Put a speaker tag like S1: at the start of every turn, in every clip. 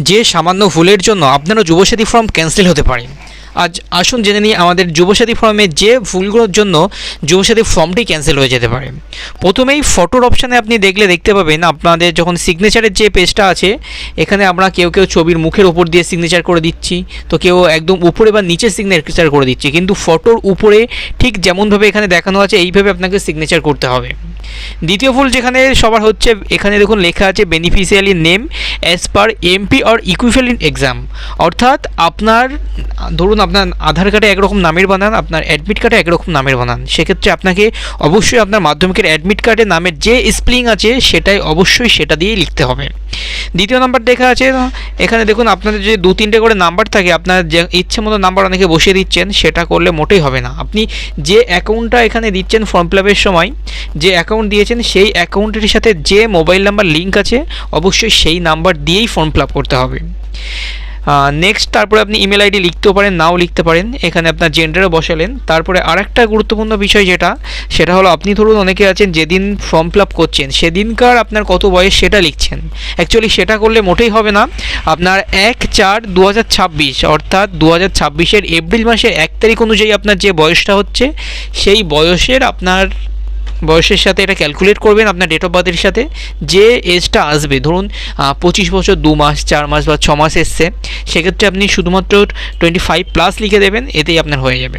S1: যে সামান্য ভুলের জন্য আপনারও যুবসাথী ফর্ম ক্যান্সেল হতে পারে। আজ আসুন জেনে নিই আমাদের যুবসাথী ফর্মে যে ভুলগুলোর জন্য যুবসাথী ফর্মটি ক্যান্সেল হয়ে যেতে পারে। প্রথমেই ফটোর অপশানে আপনি দেখতে পাবেন আপনাদের যখন সিগনেচারের যে পেজটা আছে, এখানে আমরা কেউ ছবির মুখের ওপর দিয়ে সিগনেচার করে দিচ্ছি, তো কেউ একদম উপরে বা নিচে সিগনেচার করে দিচ্ছি, কিন্তু ফটোর উপরে ঠিক যেমনভাবে এখানে দেখানো আছে এইভাবে আপনাকে সিগনেচার করতে হবে। দ্বিতীয় ভুল যেখানে সবার হচ্ছে, এখানে দেখুন লেখা আছে beneficiary name as per MP or equivalent exam, অর্থাৎ আপনার ধরুন আপনার আধার কার্ডে একরকম নামের বানান, আপনার অ্যাডমিট কার্ডে একরকম নামের বানান, সেক্ষেত্রে আপনাকে অবশ্যই আপনার মাধ্যমিকের অ্যাডমিট কার্ডে নামের যে স্পেলিং আছে সেটাই অবশ্যই সেটা দিয়েই লিখতে হবে। দ্বিতীয় নাম্বার দেখা আছে, এখানে দেখুন আপনাদের যে 2-3টে করে নাম্বার থাকে, আপনার যে ইচ্ছে মতো নাম্বার অনেকে বসিয়ে দিচ্ছেন, সেটা করলে মোটেই হবে না। আপনি যে অ্যাকাউন্টটা এখানে দিচ্ছেন ফর্ম ফিল আপের সময়, যে অ্যাকাউন্ট দিয়েছেন সেই অ্যাকাউন্টের সাথে যে মোবাইল নাম্বার লিঙ্ক আছে অবশ্যই সেই নাম্বার দিয়েই ফর্ম ফিল আপ করতে হবে। নেক্সট, তারপরে আপনি ইমেল আইডি লিখতেও পারেন, নাও লিখতে পারেন, এখানে আপনার জেন্ডারও বসালেন। তারপরে আরেকটা গুরুত্বপূর্ণ বিষয় সেটা হলো, আপনি ধরুন অনেকে আছেন যেদিন ফর্ম ফিল আপ করছেন সেদিনকার আপনার কত বয়স সেটা লিখছেন। অ্যাকচুয়ালি সেটা করলে মোটেই হবে না। আপনার 1/4/2026 অর্থাৎ 2026-এর এপ্রিল মাসের 1 তারিখ অনুযায়ী আপনার যে বয়সটা হচ্ছে সেই বয়সের সাথে এটা ক্যালকুলেট করবেন আপনার ডেট অফ বার্থের সাথে, যে এজটা আসবে। ধরুন 25 বছর 2 মাস 4 মাস বা 6 মাস এসছে, সেক্ষেত্রে আপনি শুধুমাত্র 25+ লিখে দেবেন, এতেই আপনার হয়ে যাবে।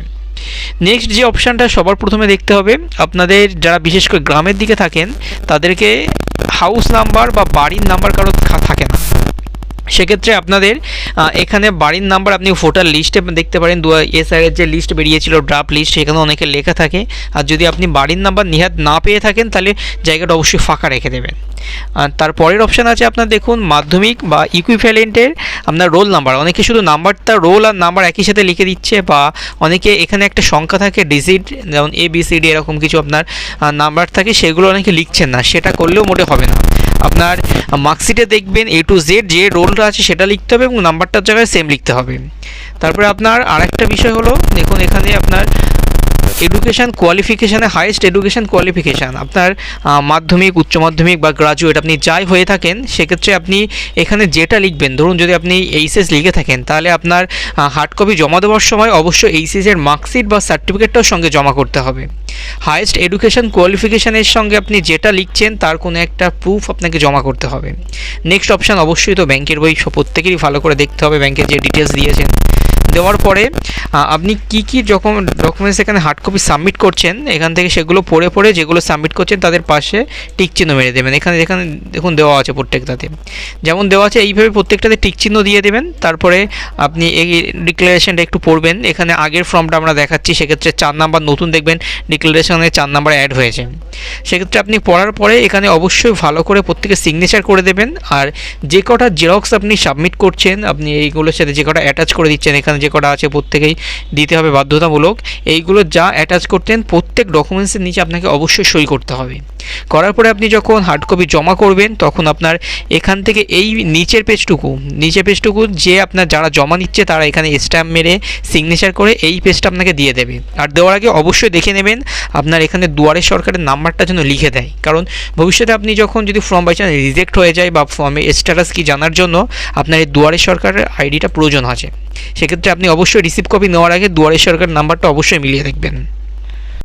S1: নেক্সট যে অপশানটা সবার প্রথমে দেখতে হবে, আপনাদের যারা বিশেষ করে গ্রামের দিকে থাকেন তাদেরকে হাউস নাম্বার বা বাড়ির নাম্বার কারো থাকে না, সেক্ষেত্রে আপনাদের এখানে বাড়ির নাম্বার আপনি ভোটার লিস্টে দেখতে পারেন। এর যে লিস্ট বেরিয়েছিল ড্রাফট লিস্ট, সেখানে অনেকে লেখা থাকে। আর যদি আপনি বাড়ির নাম্বার নিহাত না পেয়ে থাকেন তাহলে জায়গাটা অবশ্যই ফাঁকা রেখে দেবেন। আর তারপরের অপশান আছে আপনার দেখুন মাধ্যমিক বা ইকুইভ্যালেন্টের আপনার রোল নাম্বার। অনেকে শুধু নাম্বারটা রোল আর নাম্বার একই সাথে লিখে দিচ্ছে, বা অনেকে এখানে একটা সংখ্যা থাকে ডিজিট, যেমন ABCD এরকম কিছু আপনার নাম্বার থাকে, সেগুলো অনেকে লিখছেন না, সেটা করলেও মোটে হবে না। আপনার মার্কশিটে দেখবেন A to Z যে রোলটা আছে সেটা লিখতে হবে এবং নাম্বারটার জায়গায় সেম লিখতে হবে। তারপরে আপনার আরেকটা বিষয় হলো, দেখুন এখানে আপনার এডুকেশান কোয়ালিফিকেশানে হাইয়েস্ট এডুকেশান কোয়ালিফিকেশান আপনার মাধ্যমিক, উচ্চ মাধ্যমিক বা গ্রাজুয়েট আপনি যাই হয়ে থাকেন, সেক্ষেত্রে আপনি এখানে যেটা লিখবেন, ধরুন যদি আপনি এইচএস লিখে থাকেন তাহলে আপনার হার্ড কপি জমা দেওয়ার সময় অবশ্যই এইচএসের মার্কশিট বা সার্টিফিকেটটাও সঙ্গে জমা করতে হবে। হাইয়েস্ট এডুকেশান কোয়ালিফিকেশানের সঙ্গে আপনি যেটা লিখছেন তার কোনো একটা প্রুফ আপনাকে জমা করতে হবে। নেক্সট অপশান অবশ্যই তো ব্যাংকের বই, প্রত্যেকেরই ভালো করে দেখতে হবে ব্যাংকের যে ডিটেলস দিয়েছেন। দেওয়ার পরে আপনি কী যখন ডকুমেন্টস এখানে হার্ড কপি সাবমিট করছেন, এখান থেকে সেগুলো পড়ে যেগুলো সাবমিট করছেন তাদের পাশে টিক চিহ্ন মেরে দেবেন। এখানে দেখুন দেওয়া আছে প্রত্যেকটাতে, যেমন দেওয়া আছে এইভাবে প্রত্যেকটাতে টিক চিহ্ন দিয়ে দেবেন। তারপরে আপনি এই ডিক্লারেশনটা একটু পড়বেন। এখানে আগের ফর্মটা আমরা দেখাচ্ছি, সেক্ষেত্রে 4 নাম্বার নতুন দেখবেন ডিক্লারেশনে 4 নাম্বার অ্যাড হয়েছে। সেক্ষেত্রে আপনি পড়ার পরে এখানে অবশ্যই ভালো করে প্রত্যেকে সিগনেচার করে দেবেন। আর যে কটা জেরক্স আপনি সাবমিট করছেন, আপনি এইগুলোর সাথে যে কটা অ্যাটাচ করে দিচ্ছেন, এখানে যে কটা আছে প্রত্যেকেই দিতে হবে বাধ্যতামূলক। এইগুলো যা অ্যাটাচ করতেন প্রত্যেক ডকুমেন্টসের নিচে আপনাকে অবশ্যই সই করতে হবে। করার পরে আপনি যখন হার্ড কপি জমা করবেন তখন আপনার এখান থেকে এই নিচের পেজটুকু যে আপনার যারা জমা নিচ্ছে তারা এখানে স্ট্যাম্প মেরে সিগনেচার করে এই পেজটা আপনাকে দিয়ে দেবে। আর দেওয়ার আগে অবশ্যই দেখে নেবেন আপনার এখানে দুয়ারে সরকারের নাম্বারটা যেন লিখে দেয়, কারণ ভবিষ্যতে আপনি যখন যদি ফর্ম বাই চান্স রিজেক্ট হয়ে যায় বা ফর্মের স্ট্যাটাস কি জানার জন্য আপনার এই দুয়ারে সরকারের আইডিটা প্রয়োজন আছে। সেক্ষেত্রে আপনি অবশ্যই রিসিভ কপি নেওয়ার আগে দুয়ারে সরকারের নাম্বারটা অবশ্যই মিলিয়ে দেখবেন।